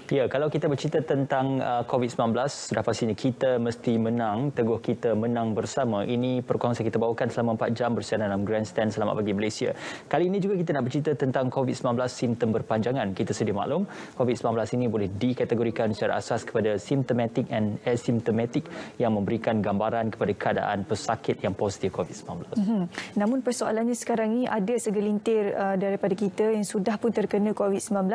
Ya, kalau kita bercerita tentang COVID-19, sudah pastinya kita mesti menang, teguh kita menang bersama. Ini perkongsian kita bawakan selama 4 jam bersiaran dalam Grandstand Selamat Pagi Malaysia. Kali ini juga kita nak bercerita tentang COVID-19 simptom berpanjangan. Kita sedia maklum, COVID-19 ini boleh dikategorikan secara asas kepada symptomatic and asymptomatic yang memberikan gambaran kepada keadaan pesakit yang positif COVID-19. Namun persoalannya sekarang ini ada segelintir daripada kita yang sudah pun terkena COVID-19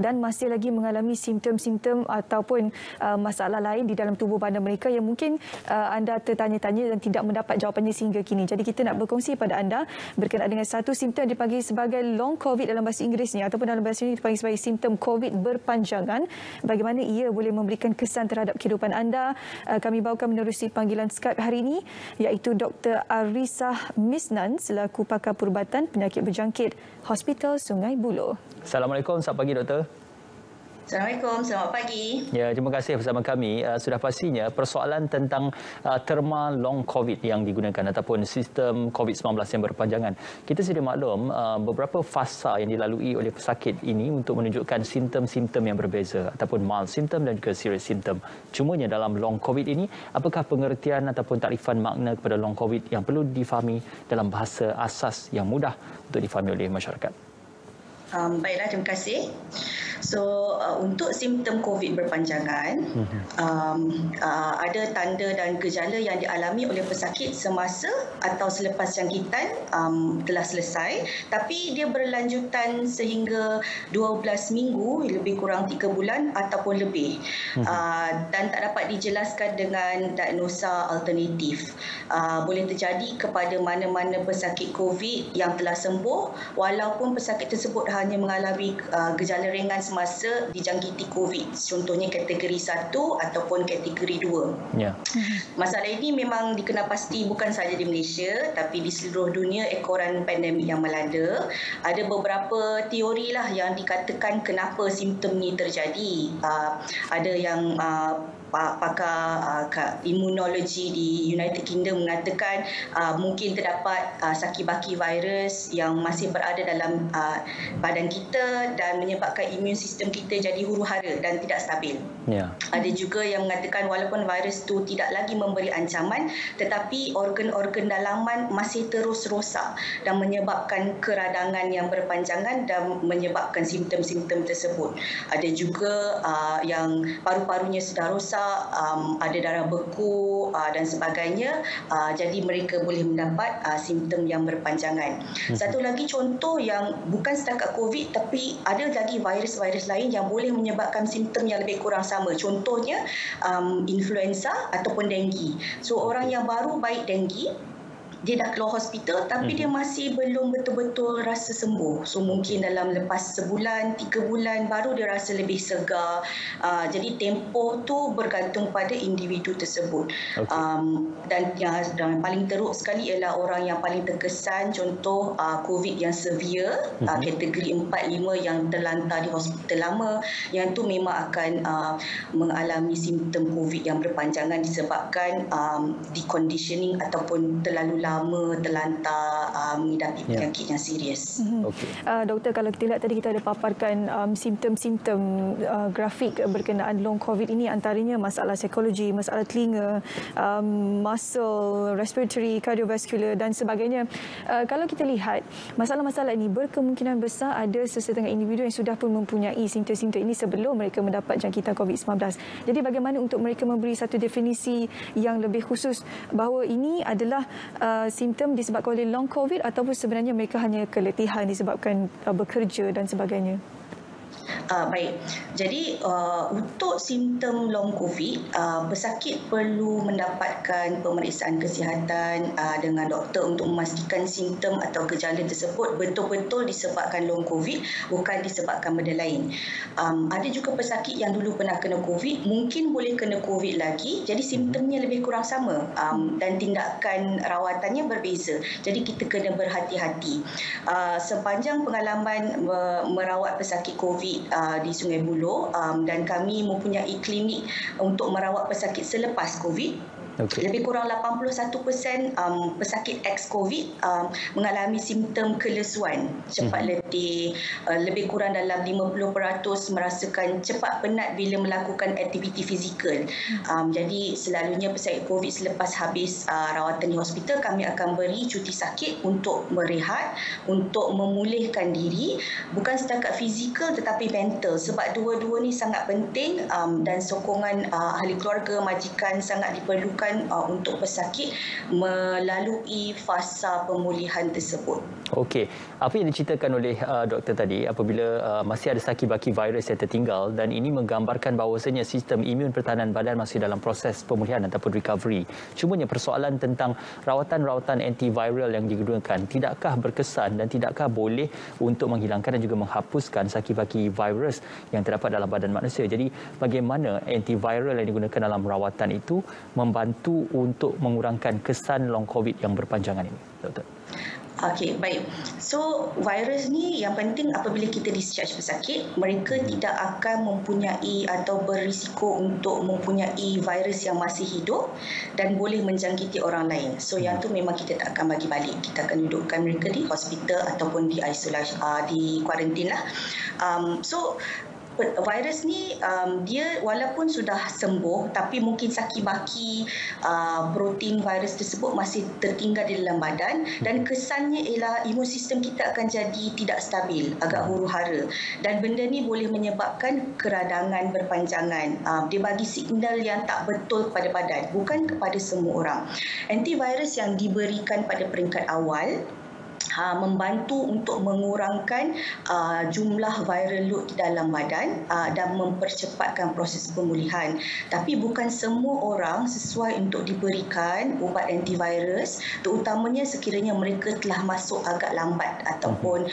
dan masih lagi mengalami simptom-simptom ataupun masalah lain di dalam tubuh badan mereka yang mungkin anda tertanya-tanya dan tidak mendapat jawapannya sehingga kini. Jadi kita nak berkongsi pada anda berkenaan dengan satu simptom yang dipanggil sebagai long COVID dalam bahasa Inggerisnya ataupun dalam bahasa ini dipanggil sebagai simptom COVID berpanjangan. Bagaimana ia boleh memberikan kesan terhadap kehidupan anda. Kami bawakan menerusi panggilan Skype hari ini iaitu Dr. Arisah Misnan selaku pakar perubatan penyakit berjangkit Hospital Sungai Buloh. Assalamualaikum, selamat pagi Doktor. Assalamualaikum, selamat pagi. Ya, terima kasih bersama kami. Sudah pastinya persoalan tentang terma long COVID yang digunakan ataupun sistem COVID-19 yang berpanjangan. Kita sedia maklum beberapa fasa yang dilalui oleh pesakit ini untuk menunjukkan simptom-simptom yang berbeza ataupun mild symptom dan juga serious symptom. Cumanya dalam long COVID ini, apakah pengertian ataupun takrifan makna kepada long COVID yang perlu difahami dalam bahasa asas yang mudah untuk difahami oleh masyarakat? Baiklah, terima kasih. So, untuk simptom COVID berpanjangan, ada tanda dan gejala yang dialami oleh pesakit semasa atau selepas jangkitan telah selesai, tapi dia berlanjutan sehingga 12 minggu, lebih kurang 3 bulan ataupun lebih, dan tak dapat dijelaskan dengan diagnosa alternatif. Boleh terjadi kepada mana-mana pesakit COVID yang telah sembuh walaupun pesakit tersebut hanya mengalami gejala ringan semasa dijangkiti COVID. Contohnya kategori 1 ataupun kategori 2. Ya. Masalah ini memang dikenal pasti bukan sahaja di Malaysia tapi di seluruh dunia ekoran pandemik yang melanda. Ada beberapa teori lah yang dikatakan kenapa simptom ini terjadi. Ada yang pakar imunologi di United Kingdom mengatakan mungkin terdapat saki-baki virus yang masih berada dalam badan kita dan menyebabkan imun sistem kita jadi huru-hara dan tidak stabil. Ya. Ada juga yang mengatakan walaupun virus itu tidak lagi memberi ancaman tetapi organ-organ dalaman masih terus rosak dan menyebabkan keradangan yang berpanjangan dan menyebabkan simptom-simptom tersebut. Ada juga yang paru-parunya sudah rosak, ada darah beku dan sebagainya, jadi mereka boleh mendapat simptom yang berpanjangan. Satu lagi contoh yang bukan setakat COVID tapi ada lagi virus-virus lain yang boleh menyebabkan simptom yang lebih kurang sama. Contohnya influenza ataupun denggi. So orang yang baru baik denggi, dia dah keluar hospital tapi dia masih belum betul-betul rasa sembuh. So mungkin dalam lepas sebulan, 3 bulan baru dia rasa lebih segar. Jadi tempoh tu bergantung pada individu tersebut. Okay. Dan yang paling teruk sekali ialah orang yang paling terkesan, contoh COVID yang severe, kategori 4-5 yang terlantar di hospital lama, yang tu memang akan mengalami simptom COVID yang berpanjangan disebabkan deconditioning ataupun terlalu lama terlantar mengidapi penyakit yang serius. Okay. Doktor, kalau kita lihat tadi kita ada paparkan simptom-simptom grafik berkenaan long COVID ini, antaranya masalah psikologi, masalah telinga, muscle, respiratory, cardiovascular dan sebagainya. Kalau kita lihat masalah-masalah ini berkemungkinan besar ada sesetengah individu yang sudah pun mempunyai simptom-simptom ini sebelum mereka mendapat jangkitan COVID-19. Jadi bagaimana untuk mereka memberi satu definisi yang lebih khusus bahawa ini adalah simptom disebabkan oleh long COVID ataupun sebenarnya mereka hanya keletihan disebabkan bekerja dan sebagainya? Baik, jadi untuk simptom long COVID, pesakit perlu mendapatkan pemeriksaan kesihatan dengan doktor untuk memastikan simptom atau gejala tersebut betul-betul disebabkan long COVID, bukan disebabkan benda lain. Ada juga pesakit yang dulu pernah kena COVID, mungkin boleh kena COVID lagi, jadi simptomnya lebih kurang sama dan tindakan rawatannya berbeza. Jadi kita kena berhati-hati. Sepanjang pengalaman merawat pesakit COVID di Sungai Buloh dan kami mempunyai klinik untuk merawat pesakit selepas COVID. Lebih kurang 81% pesakit ex-COVID mengalami simptom kelesuan, cepat letih, lebih kurang dalam 50% merasakan cepat penat bila melakukan aktiviti fizikal. Jadi selalunya pesakit COVID selepas habis rawatan di hospital, kami akan beri cuti sakit untuk berehat, untuk memulihkan diri, bukan setakat fizikal tetapi mental, sebab dua-dua ni sangat penting dan sokongan ahli keluarga, majikan sangat diperlukan untuk pesakit melalui fasa pemulihan tersebut. Okey, apa yang diceritakan oleh doktor tadi apabila masih ada saki-baki virus yang tertinggal, dan ini menggambarkan bahawasanya sistem imun pertahanan badan masih dalam proses pemulihan ataupun recovery. Cumanya persoalan tentang rawatan-rawatan antiviral yang digunakan tidakkah berkesan dan tidakkah boleh untuk menghilangkan dan juga menghapuskan saki-baki virus yang terdapat dalam badan manusia. Jadi bagaimana antiviral yang digunakan dalam rawatan itu membantu untuk mengurangkan kesan long COVID yang berpanjangan ini, doktor? Okey, baik. So, virus ni yang penting apabila kita discharge pesakit, mereka tidak akan mempunyai atau berisiko untuk mempunyai virus yang masih hidup dan boleh menjangkiti orang lain. So, yang tu memang kita tak akan bagi balik. Kita akan dudukkan mereka di hospital ataupun di isolasi, di kuarantin lah. So, virus ni dia walaupun sudah sembuh tapi mungkin saki-baki protein virus tersebut masih tertinggal di dalam badan, dan kesannya ialah imun sistem kita akan jadi tidak stabil, agak huru-hara, dan benda ni boleh menyebabkan keradangan berpanjangan. Dia bagi signal yang tak betul kepada badan, bukan kepada semua orang. Antivirus yang diberikan pada peringkat awal membantu untuk mengurangkan jumlah viral load di dalam badan dan mempercepatkan proses pemulihan. Tapi bukan semua orang sesuai untuk diberikan ubat antivirus, terutamanya sekiranya mereka telah masuk agak lambat ataupun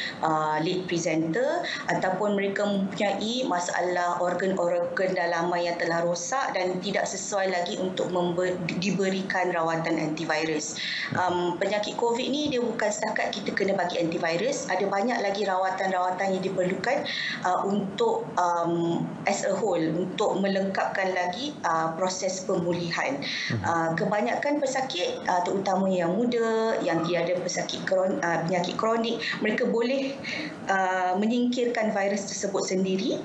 late presenter, ataupun mereka mempunyai masalah organ-organ dalaman yang telah rosak dan tidak sesuai lagi untuk diberikan rawatan antivirus. Penyakit COVID ni dia bukan setakat kita kena bagi antivirus, ada banyak lagi rawatan-rawatan yang diperlukan untuk as a whole, untuk melengkapkan lagi proses pemulihan. Kebanyakan pesakit, terutama yang muda, yang tiada penyakit kronik, mereka boleh menyingkirkan virus tersebut sendiri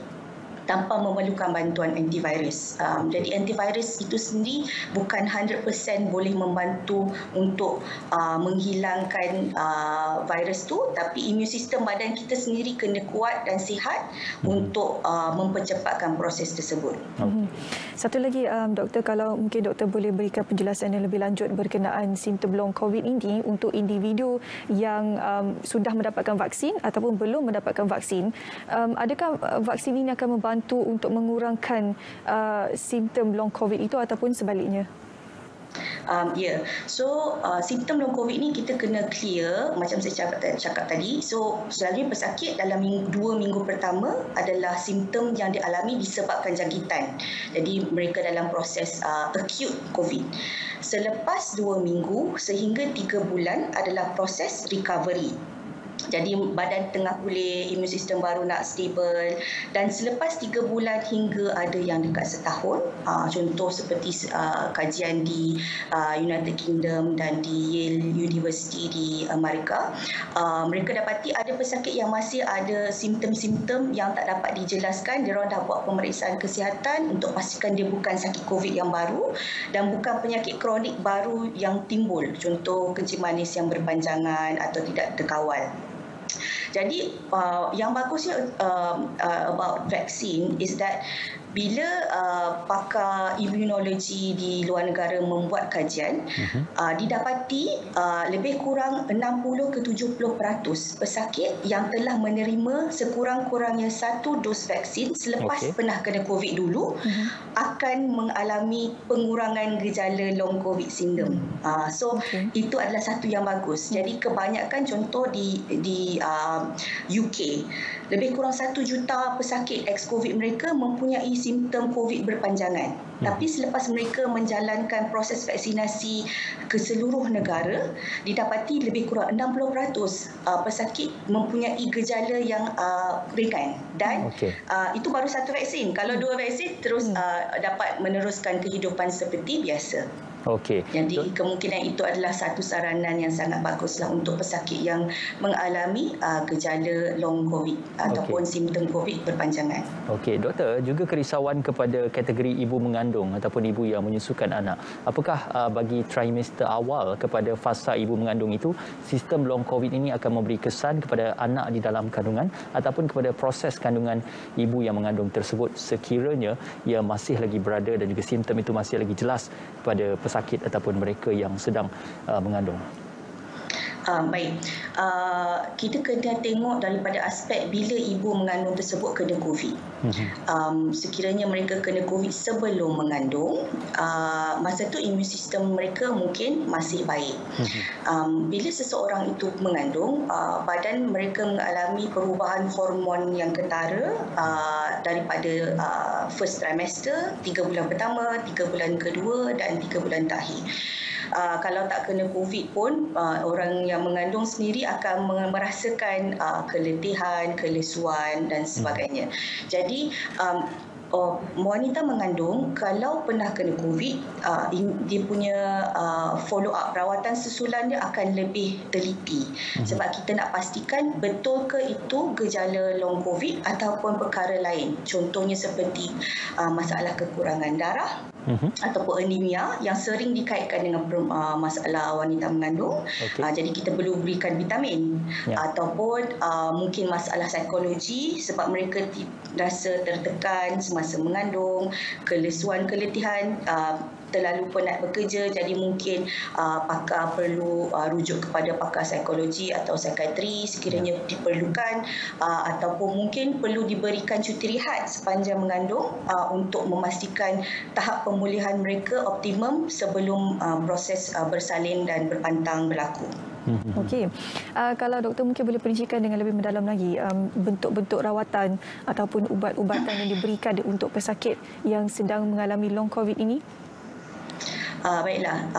tanpa memerlukan bantuan antivirus. Jadi antivirus itu sendiri bukan 100% boleh membantu untuk menghilangkan virus tu, tapi imun sistem badan kita sendiri kena kuat dan sihat untuk mempercepatkan proses tersebut. Satu lagi, doktor, kalau mungkin doktor boleh berikan penjelasan yang lebih lanjut berkenaan simptom long COVID ini untuk individu yang sudah mendapatkan vaksin ataupun belum mendapatkan vaksin. Adakah vaksin ini akan membantu untuk mengurangkan simptom long COVID itu ataupun sebaliknya? So simptom long COVID ni kita kena clear macam saya cakap tadi. So selalunya pesakit dalam 2 minggu pertama adalah simptom yang dialami disebabkan jangkitan. Jadi mereka dalam proses acute COVID. Selepas 2 minggu sehingga 3 bulan adalah proses recovery. Jadi badan tengah pulih, imun sistem baru nak stable, dan selepas 3 bulan hingga ada yang dekat setahun, contoh seperti kajian di United Kingdom dan di Yale University di Amerika, mereka dapati ada pesakit yang masih ada simptom-simptom yang tak dapat dijelaskan. Diorang dah buat pemeriksaan kesihatan untuk pastikan dia bukan sakit COVID yang baru dan bukan penyakit kronik baru yang timbul, contoh kencing manis yang berpanjangan atau tidak terkawal. Jadi yang bagusnya about vaccine is that bila pakar imunologi di luar negara membuat kajian, didapati lebih kurang 60 ke 70% pesakit yang telah menerima sekurang-kurangnya 1 dos vaksin selepas pernah kena COVID dulu akan mengalami pengurangan gejala long COVID syndrome. So itu adalah satu yang bagus. Jadi kebanyakan contoh di UK, lebih kurang 1 juta pesakit ex-COVID mereka mempunyai simptom COVID berpanjangan. Tapi selepas mereka menjalankan proses vaksinasi ke seluruh negara, didapati lebih kurang 60% pesakit mempunyai gejala yang ringan. Dan itu baru 1 vaksin. Kalau 2 vaksin terus dapat meneruskan kehidupan seperti biasa. Okey. Jadi kemungkinan itu adalah satu saranan yang sangat baguslah untuk pesakit yang mengalami gejala long COVID ataupun simptom COVID berpanjangan. Okey, doktor, juga kerisauan kepada kategori ibu mengandung ataupun ibu yang menyusukan anak. Apakah bagi trimester awal kepada fasa ibu mengandung itu, sistem long COVID ini akan memberi kesan kepada anak di dalam kandungan ataupun kepada proses kandungan ibu yang mengandung tersebut sekiranya ia masih lagi berada dan juga simptom itu masih lagi jelas kepada pesakit ataupun mereka yang sedang mengandung? Baik, kita kena tengok daripada aspek bila ibu mengandung tersebut kena COVID. Sekiranya mereka kena COVID sebelum mengandung, masa tu imun sistem mereka mungkin masih baik. Bila seseorang itu mengandung, badan mereka mengalami perubahan hormon yang ketara daripada first trimester, 3 bulan pertama, 3 bulan kedua dan 3 bulan terakhir. Kalau tak kena COVID pun, orang yang mengandung sendiri akan merasakan keletihan, kelesuan dan sebagainya. Jadi, wanita mengandung kalau pernah kena COVID, dia punya follow up rawatan susulan dia akan lebih teliti. Sebab kita nak pastikan betul ke itu gejala long COVID ataupun perkara lain. Contohnya seperti masalah kekurangan darah, ataupun anemia yang sering dikaitkan dengan masalah wanita mengandung. Jadi kita perlu berikan vitamin, ataupun mungkin masalah psikologi sebab mereka rasa tertekan semasa mengandung, kelesuan, keletihan, terlalu penat bekerja, jadi mungkin pakar perlu rujuk kepada pakar psikologi atau psikiatri sekiranya diperlukan, ataupun mungkin perlu diberikan cuti rehat sepanjang mengandung untuk memastikan tahap pemulihan mereka optimum sebelum proses bersalin dan berpantang berlaku. Okey. Kalau doktor mungkin boleh perincikan dengan lebih mendalam lagi bentuk-bentuk rawatan ataupun ubat-ubatan yang diberikan untuk pesakit yang sedang mengalami long COVID ini? Baiklah,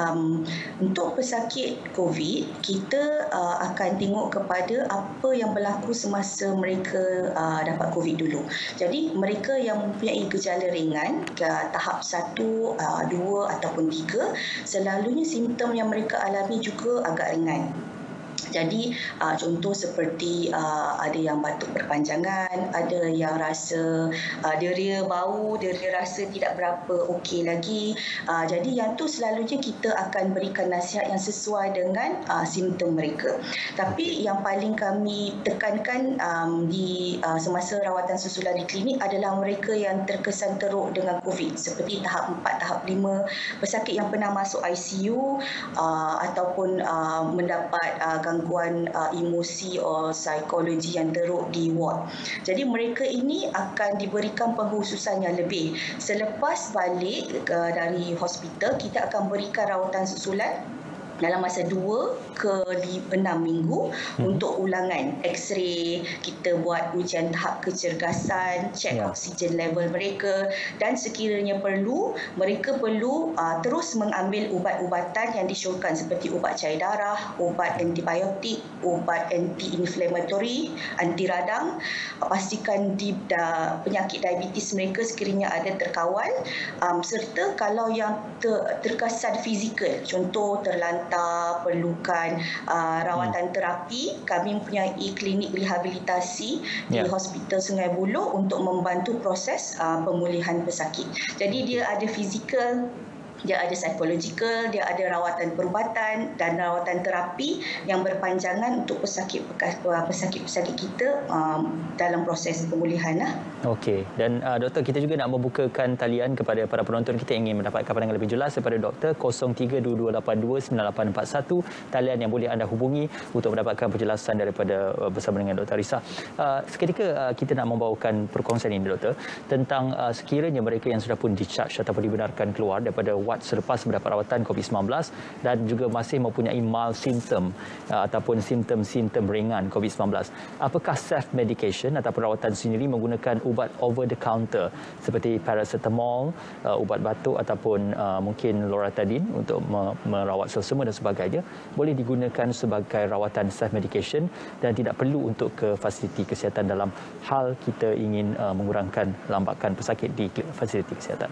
untuk pesakit COVID, kita akan tengok kepada apa yang berlaku semasa mereka dapat COVID dulu. Jadi, mereka yang mempunyai gejala ringan, tahap 1, 2 ataupun 3, selalunya simptom yang mereka alami juga agak ringan. Jadi contoh seperti ada yang batuk berpanjangan, ada yang rasa deria bau, deria rasa tidak berapa okey lagi. Jadi yang tu selalunya kita akan berikan nasihat yang sesuai dengan simptom mereka. Tapi yang paling kami tekankan di semasa rawatan susulan di klinik adalah mereka yang terkesan teruk dengan COVID seperti tahap 4, tahap 5, pesakit yang pernah masuk ICU ataupun mendapat gangguan emosi atau psikologi yang teruk di ward. Jadi mereka ini akan diberikan pengkhususan yang lebih. Selepas balik dari hospital, kita akan berikan rawatan susulan dalam masa 2 ke 6 minggu untuk ulangan X-ray, kita buat ujian tahap kecergasan, cek oksigen level mereka, dan sekiranya perlu, mereka perlu terus mengambil ubat-ubatan yang disyorkan seperti ubat cair darah, ubat antibiotik, ubat anti-inflammatory, anti radang. Pastikan penyakit diabetes mereka sekiranya ada terkawal, serta kalau yang terkesan fizikal, contoh terlantar, perlukan rawatan terapi, kami mempunyai klinik rehabilitasi di Hospital Sungai Buloh untuk membantu proses pemulihan pesakit. Jadi dia ada fizikal, dia ada psikologikal, dia ada rawatan perubatan dan rawatan terapi yang berpanjangan untuk pesakit-pesakit kita dalam proses pemulihan. Okey, dan doktor, kita juga nak membukakan talian kepada para penonton kita yang ingin mendapatkan pandangan lebih jelas daripada doktor. 0322829841 talian yang boleh anda hubungi untuk mendapatkan penjelasan daripada bersama dengan Dr. Arissa. Seketika kita nak membawakan perkongsian ini, doktor, tentang sekiranya mereka yang sudah pun discharge ataupun dibenarkan keluar daripada ward selepas mendapat rawatan COVID-19 dan juga masih mempunyai mild symptom ataupun simptom-simptom ringan COVID-19. Apakah self medication ataupun rawatan sendiri menggunakan ubat over the counter seperti paracetamol, ubat batuk ataupun mungkin loratadine untuk merawat selsema dan sebagainya boleh digunakan sebagai rawatan self medication dan tidak perlu untuk ke fasiliti kesihatan dalam hal kita ingin mengurangkan lambakan pesakit di fasiliti kesihatan?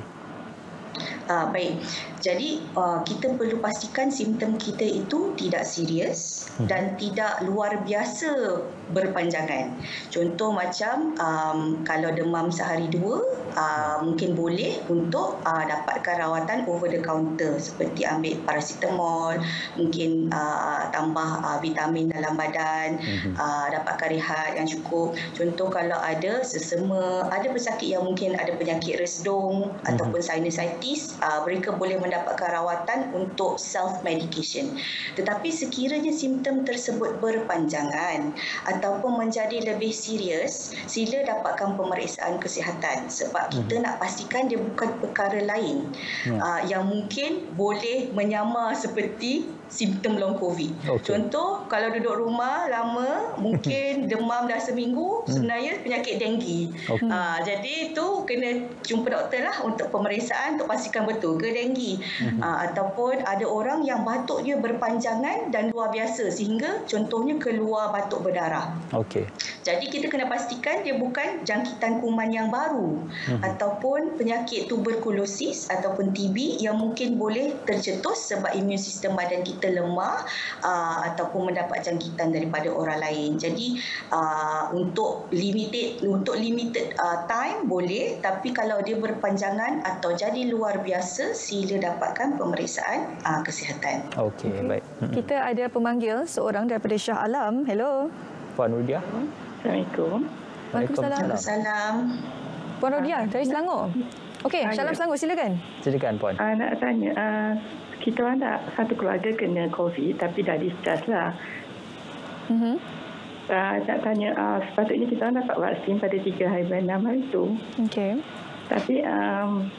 Baik, jadi kita perlu pastikan simptom kita itu tidak serius dan tidak luar biasa berpanjangan. Contoh macam kalau demam sehari dua, mungkin boleh untuk dapatkan rawatan over the counter seperti ambil paracetamol, mungkin tambah vitamin dalam badan, dapatkan rehat yang cukup. Contoh kalau ada sesama, ada pesakit yang mungkin ada penyakit resdung ataupun sinusitis, mereka boleh mendapatkan rawatan untuk self-medication. Tetapi sekiranya simptom tersebut berpanjangan ataupun menjadi lebih serius, sila dapatkan pemeriksaan kesihatan sebab kita nak pastikan dia bukan perkara lain yang mungkin boleh menyamar seperti simptom long COVID. Contoh, kalau duduk rumah lama, mungkin demam dah seminggu, sebenarnya penyakit denggi. Jadi itu kena jumpa doktor lah untuk pemeriksaan untuk pastikan betul ke denggi. Ataupun ada orang yang batuknya berpanjangan dan luar biasa sehingga contohnya keluar batuk berdarah. Jadi kita kena pastikan dia bukan jangkitan kuman yang baru ataupun penyakit tuberkulosis ataupun TB yang mungkin boleh tercetus sebab imun sistem badan kita lemah ataupun mendapat jangkitan daripada orang lain. Jadi untuk limited time boleh, tapi kalau dia berpanjangan atau jadi luar biasa, sila dapatkan pemeriksaan kesihatan. Baik. Kita ada pemanggil seorang daripada Shah Alam. Hello. Puan Rudiah. Assalamualaikum. Waalaikumsalam. Puan Rudiah dari Selangor. Okey, Syalam Selangor, silakan. Silakan Puan. Nak tanya, kita orang tak satu keluarga kena COVID tapi dah discharge lah. Nak tanya, sepatutnya kita orang dapat vaksin pada 3 hari bulan 6 hari tu. Tapi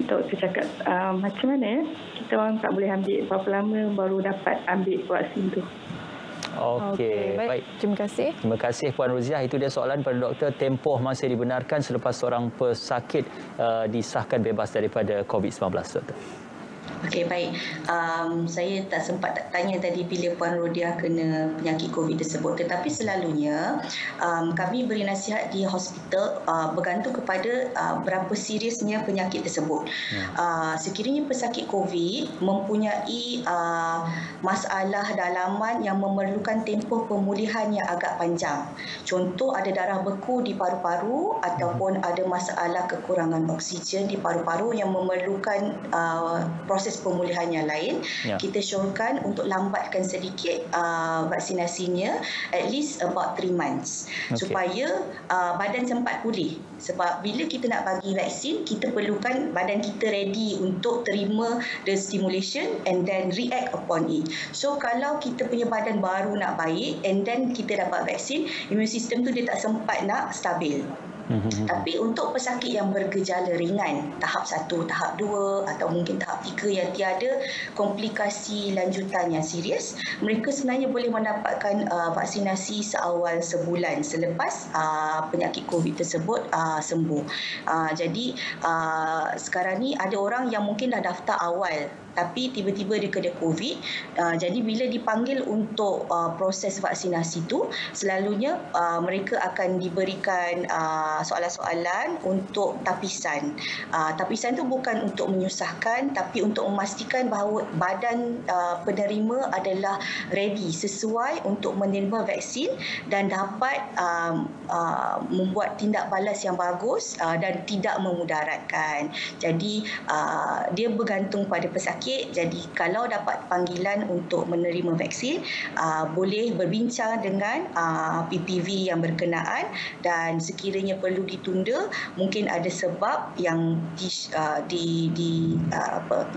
doktor cakap macam mana ya? Kita orang tak boleh ambil berapa lama baru dapat ambil vaksin tu. Baik. Terima kasih. Terima kasih Puan Ruziah. Itu dia soalan pada doktor. Tempoh masih dibenarkan selepas seorang pesakit disahkan bebas daripada COVID-19, doktor? Baik. Saya tak sempat tanya tadi bila Puan Rudiah kena penyakit COVID tersebut. Tetapi selalunya kami beri nasihat di hospital bergantung kepada berapa seriusnya penyakit tersebut. Sekiranya pesakit COVID mempunyai masalah dalaman yang memerlukan tempoh pemulihan yang agak panjang. Contoh ada darah beku di paru-paru ataupun ada masalah kekurangan oksigen di paru-paru yang memerlukan proses pemulihan yang lain, kita syorkan untuk lambatkan sedikit vaksinasinya at least about 3 months supaya badan sempat pulih. Sebab bila kita nak bagi vaksin, kita perlukan badan kita ready untuk terima the stimulation and then react upon it. So kalau kita punya badan baru nak baik and then kita dapat vaksin, immune system tu dia tak sempat nak stabil. Tapi untuk pesakit yang bergejala ringan, tahap 1, tahap 2 atau mungkin tahap 3 yang tiada komplikasi lanjutan yang serius, mereka sebenarnya boleh mendapatkan vaksinasi seawal sebulan selepas penyakit COVID tersebut sembuh. Jadi sekarang ni ada orang yang mungkin dah daftar awal tapi tiba-tiba dia kena COVID. Jadi bila dipanggil untuk proses vaksinasi tu, selalunya mereka akan diberikan soalan-soalan untuk tapisan. Tapisan tu bukan untuk menyusahkan tapi untuk memastikan bahawa badan penerima adalah ready sesuai untuk menerima vaksin dan dapat membuat tindak balas yang bagus dan tidak memudaratkan. Jadi dia bergantung pada pesakit. Jadi kalau dapat panggilan untuk menerima vaksin, boleh berbincang dengan PPV yang berkenaan dan sekiranya perlu ditunda, mungkin ada sebab yang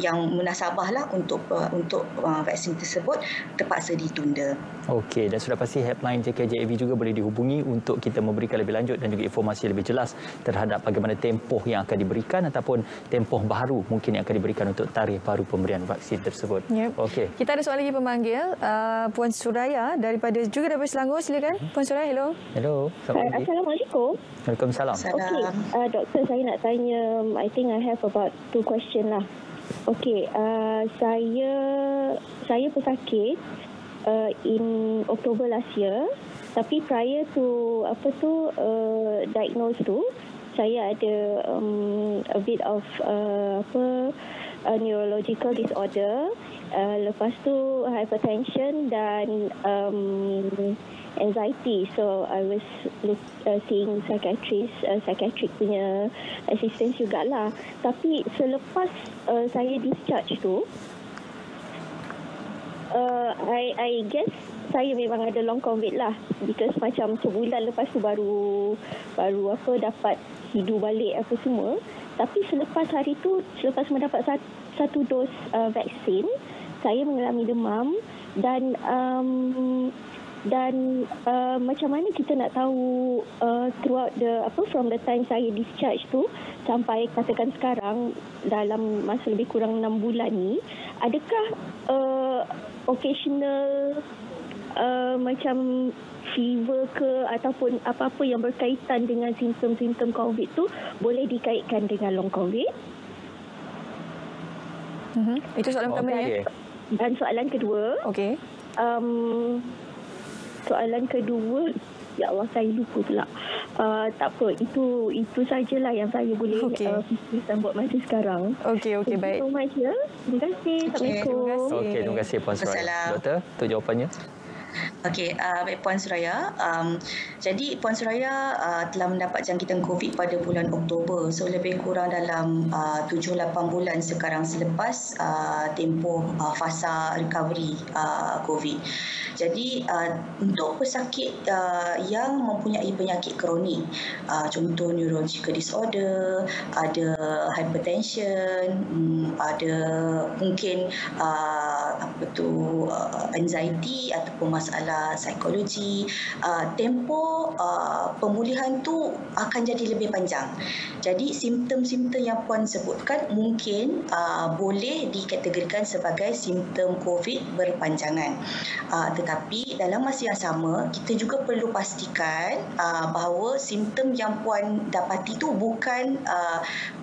yang munasabahlah untuk vaksin tersebut terpaksa ditunda. Dan sudah pasti helpline JKJAV juga boleh dihubungi untuk kita memberikan lebih lanjut dan juga informasi lebih jelas terhadap bagaimana tempoh yang akan diberikan ataupun tempoh baru mungkin yang akan diberikan untuk tarikh baru pemberian vaksin tersebut. Kita ada soalan lagi pemanggil, Puan Suraya daripada Selangor. Silakan Puan Suraya. Hello. Assalamualaikum. Waalaikumsalam. Doktor, saya nak tanya, I think I have about 2 question lah. Saya pesakit in October last year, tapi prior to diagnose tu, saya ada a bit of neurological disorder. Lepas tu hypertension dan anxiety. So I was seeing psychiatric punya assistance jugalah. Tapi selepas saya discharge tu, I guess saya memang ada long COVID lah, because macam sebulan lepas tu baru dapat hidu balik apa semua. Tapi selepas hari tu, selepas mendapat satu dos vaksin, saya mengalami demam dan macam mana kita nak tahu throughout from the time saya discharge tu sampai katakan sekarang dalam masa lebih kurang 6 bulan ni, adakah occasional macam fever ke ataupun apa-apa yang berkaitan dengan simptom-simptom COVID tu boleh dikaitkan dengan long COVID? Itu soalan pertama ya. Dan soalan kedua, soalan kedua, ya Allah saya lupa pula. Tak apa, itu sajalah yang saya boleh fikirkan buat masa sekarang. Okey, baik. Terima kasih. Terima kasih. Assalamualaikum. Terima kasih Puan Suraya. Doktor, untuk jawapannya. Okey, baik Puan Suraya. Jadi Puan Suraya telah mendapat jangkitan COVID pada bulan Oktober. So lebih kurang dalam 7-8 bulan sekarang selepas tempoh fasa recovery COVID. Jadi untuk pesakit yang mempunyai penyakit kronik, contoh neurological disorder, ada hypertension, ada mungkin anxiety ataupun masalah psikologi, tempoh pemulihan tu akan jadi lebih panjang. Jadi simptom-simptom yang Puan sebutkan mungkin boleh dikategorikan sebagai simptom COVID berpanjangan. Tetapi dalam masa yang sama, kita juga perlu pastikan bahawa simptom yang Puan dapati tu bukan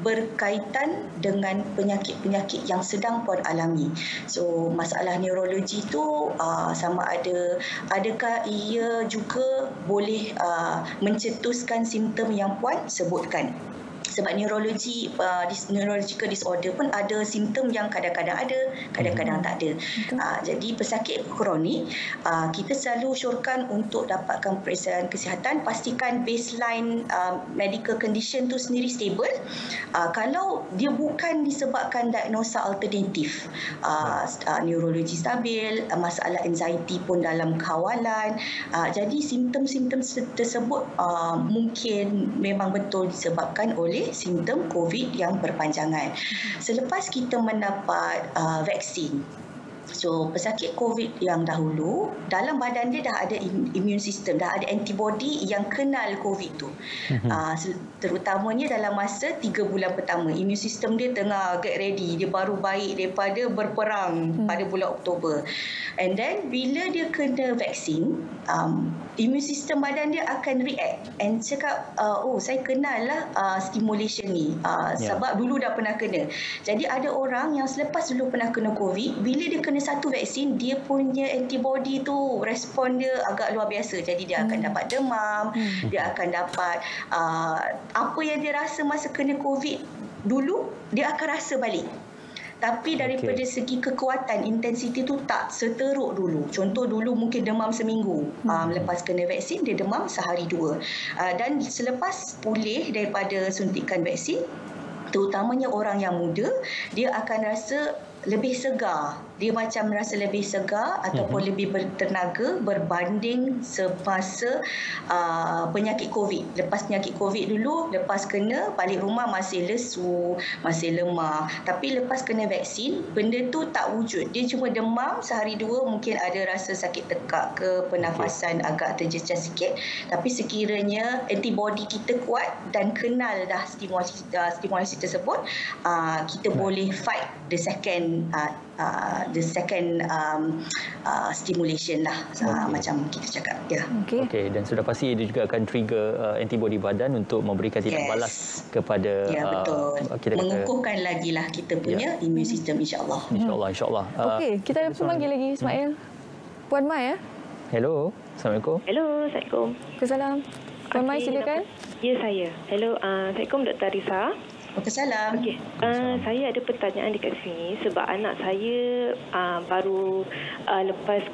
berkaitan dengan penyakit-penyakit yang sedang Puan alami. So masalah neurologi tu sama adakah ia juga boleh mencetuskan simptom yang Puan sebutkan. Sebab neurological disorder pun ada simptom yang kadang-kadang ada, kadang-kadang tak ada. Jadi pesakit kronik, kita selalu syorkan untuk dapatkan pemeriksaan kesihatan, pastikan baseline medical condition tu sendiri stable. Kalau dia bukan disebabkan diagnosa alternatif, neurologi stabil, masalah anxiety pun dalam kawalan, jadi simptom-simptom tersebut mungkin memang betul disebabkan oleh simptom COVID yang berpanjangan. Selepas kita mendapat vaksin, so pesakit COVID yang dahulu, dalam badan dia dah ada immune system, dah ada antibody yang kenal COVID tu. Terutamanya dalam masa 3 bulan pertama, immune system dia tengah get ready, dia baru baik daripada berperang pada bulan Oktober. And then bila dia kena vaksin, immune system badan dia akan react and cakap, saya kenal lah stimulation ni, sebab dulu dah pernah kena. Jadi ada orang yang selepas dulu pernah kena COVID, bila dia kena satu vaksin, dia punya antibody tu respon dia agak luar biasa. Jadi dia akan dapat demam, dia akan dapat apa yang dia rasa masa kena COVID dulu, dia akan rasa balik. Tapi daripada segi kekuatan, intensiti tu tak seteruk dulu. Contoh dulu mungkin demam seminggu. Lepas kena vaksin, dia demam sehari 2. Dan selepas pulih daripada suntikan vaksin, terutamanya orang yang muda, dia akan rasa lebih segar. Dia macam rasa lebih segar ataupun lebih bertenaga berbanding semasa penyakit COVID. Lepas penyakit COVID dulu, lepas kena balik rumah masih lesu, masih lemah. Tapi lepas kena vaksin, benda tu tak wujud. Dia cuma demam sehari 2, mungkin ada rasa sakit tekak ke, pernafasan agak terjejas sikit. Tapi sekiranya antibody kita kuat dan kenal dah stimulasi tersebut, kita boleh fight the second stimulation lah, macam kita cakap. Okey, dan sudah pasti dia juga akan trigger antibody badan untuk memberikan tindak balas kepada betul. Mengukuhkan lagi lah kita punya immune system, insyaAllah. InsyaAllah. Okey, kita panggil lagi Ismail. Puan Mai ya? Hello, Assalamualaikum. Hello, Assalamualaikum. Waalaikumsalam. Puan Mai, silakan. Ya, saya. Hello, Assalamualaikum Dr. Arisa. Waalaikumsalam. Okey, saya ada pertanyaan dekat sini sebab anak saya baru lepas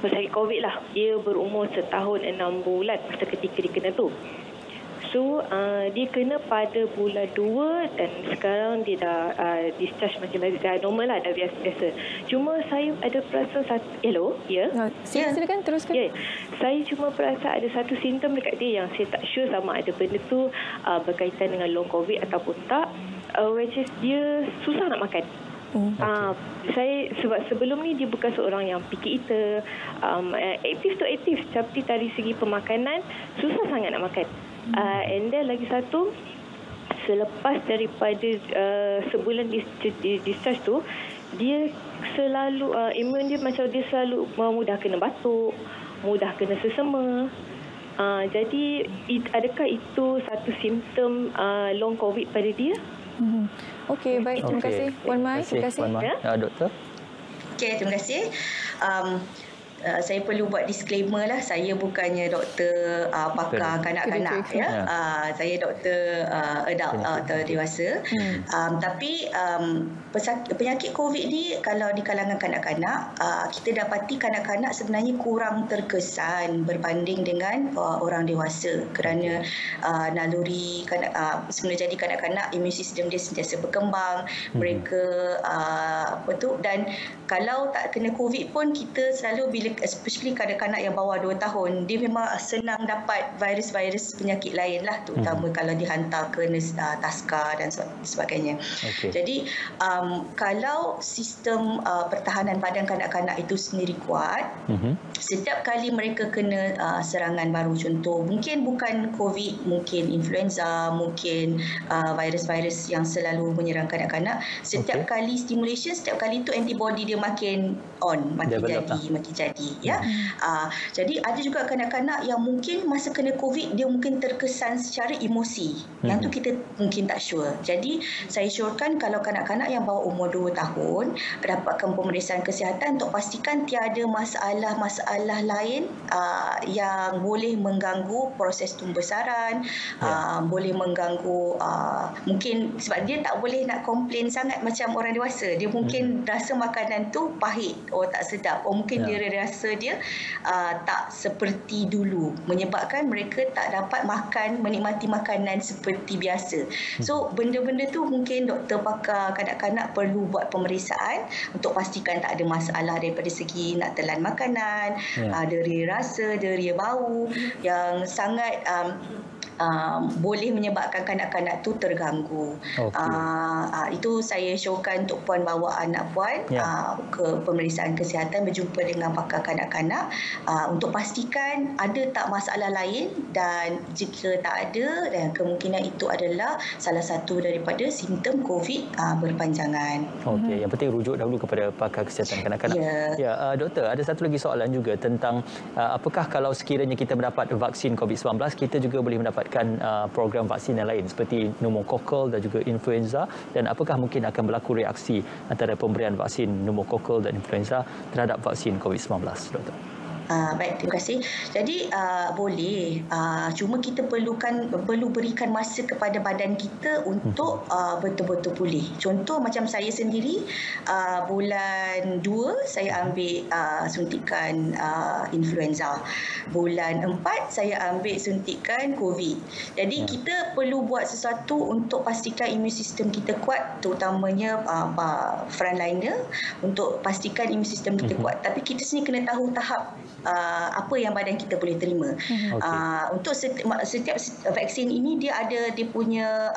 bersakit COVID lah. Dia berumur 1 tahun 6 bulan masa ketika dia kena tu. So, dia kena pada bulan 2 dan sekarang dia dah discharge macam dah normal lah, dah biasa. Cuma saya ada perasa hello, ya? Silakan teruskan. Ya, saya cuma perasa ada satu simptom dekat dia yang saya tak sure sama ada benda tu berkaitan dengan long COVID ataupun tak, which is dia susah nak makan. Saya sebab sebelum ni dia bukan seorang yang picky eater, aktif tapi dari segi pemakanan susah sangat nak makan. And then lagi satu, selepas daripada sebulan discharge tu, dia selalu imun dia macam dia selalu mudah kena batuk, mudah kena sesama. Jadi adakah itu satu simptom long COVID pada dia? Okey, baik, terima kasih Puan Mai. Terima kasih. Doktor. Okey, terima kasih. Saya perlu buat disclaimer lah, saya bukannya doktor pakar kanak-kanak ya. Saya doktor adult atau dewasa. Tapi penyakit COVID ni kalau di kalangan kanak-kanak, kita dapati kanak-kanak sebenarnya kurang terkesan berbanding dengan orang dewasa kerana naluri sebenarnya jadi kanak-kanak imun sistem dia sentiasa berkembang, mereka dan kalau tak kena COVID pun kita selalu bila especially kanak-kanak yang bawah 2 tahun, dia memang senang dapat virus-virus penyakit lain lah, terutama kalau dihantar ke taska dan sebagainya. Jadi kalau sistem pertahanan badan kanak-kanak itu sendiri kuat, setiap kali mereka kena serangan baru, contoh mungkin bukan COVID, mungkin influenza, mungkin virus-virus yang selalu menyerang kanak-kanak, setiap kali stimulation, setiap kali itu antibody dia makin jadi ya. Jadi ada juga kanak-kanak yang mungkin masa kena COVID dia mungkin terkesan secara emosi. Yang tu kita mungkin tak sure. Jadi saya syorkan kalau kanak-kanak yang bawah umur 2 tahun dapatkan pemeriksaan kesihatan untuk pastikan tiada masalah-masalah lain yang boleh mengganggu proses tumbesaran, boleh mengganggu mungkin sebab dia tak boleh nak komplain sangat macam orang dewasa. Dia mungkin rasa makanan tu pahit, tak sedap. Mungkin dia rasa dia tak seperti dulu, menyebabkan mereka tak dapat menikmati makanan seperti biasa. So benda-benda tu mungkin doktor pakar kanak-kanak perlu buat pemeriksaan untuk pastikan tak ada masalah daripada segi nak telan makanan, deria rasa, deria bau yang sangat boleh menyebabkan kanak-kanak tu terganggu. Itu saya syorkan untuk puan bawa anak puan ke pemeriksaan kesihatan, berjumpa dengan pakar kanak-kanak untuk pastikan ada tak masalah lain, dan jika tak ada, dan kemungkinan itu adalah salah satu daripada simptom COVID berpanjangan. Okey, yang penting rujuk dahulu kepada pakar kesihatan kanak-kanak. Ya, doktor, ada satu lagi soalan juga tentang apakah kalau sekiranya kita mendapat vaksin COVID-19, kita juga boleh mendapat program vaksin yang lain seperti pneumokokal dan juga influenza, dan apakah mungkin akan berlaku reaksi antara pemberian vaksin pneumokokal dan influenza terhadap vaksin COVID-19, doktor? Baik, terima kasih. Jadi boleh, cuma kita perlu berikan masa kepada badan kita untuk betul-betul pulih. Contoh macam saya sendiri, bulan 2 saya ambil suntikan influenza. Bulan 4 saya ambil suntikan COVID. Jadi kita perlu buat sesuatu untuk pastikan imun sistem kita kuat, terutamanya frontliner, untuk pastikan imun sistem kita kuat. Tapi kita sendiri kena tahu tahap apa yang badan kita boleh terima. Untuk setiap vaksin ini dia ada dia punya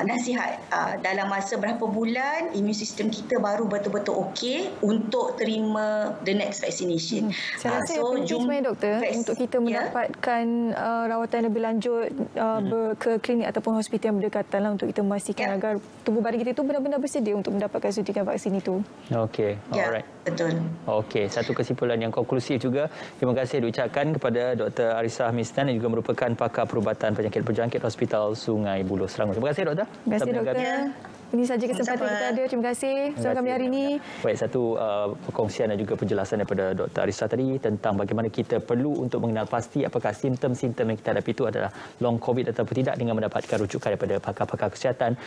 nasihat dalam masa berapa bulan imun sistem kita baru betul-betul okey untuk terima the next vaccination. Saya rasa penting sebenarnya doktor untuk kita mendapatkan rawatan lebih lanjut ke klinik ataupun hospital yang berdekatan lah, untuk kita memastikan agar tubuh badan kita itu benar-benar bersedia untuk mendapatkan suntikan vaksin itu. Okey, alright. Betul. Okey, satu kesimpulan yang konklusif juga. Terima kasih diucapkan kepada Dr. Arisa Misnan yang juga merupakan pakar perubatan penyakit berjangkit Hospital Sungai Buloh, Selangor. Terima kasih doktor. Terima kasih doktor. Ini saja kesempatan kita ada. Terima kasih bersama kami hari ini. Baik, satu perkongsian dan juga penjelasan daripada Dr. Arissa tadi tentang bagaimana kita perlu untuk mengenal pasti apakah simptom-simptom yang kita hadapi itu adalah long COVID ataupun tidak dengan mendapatkan rujukan daripada pakar-pakar kesihatan.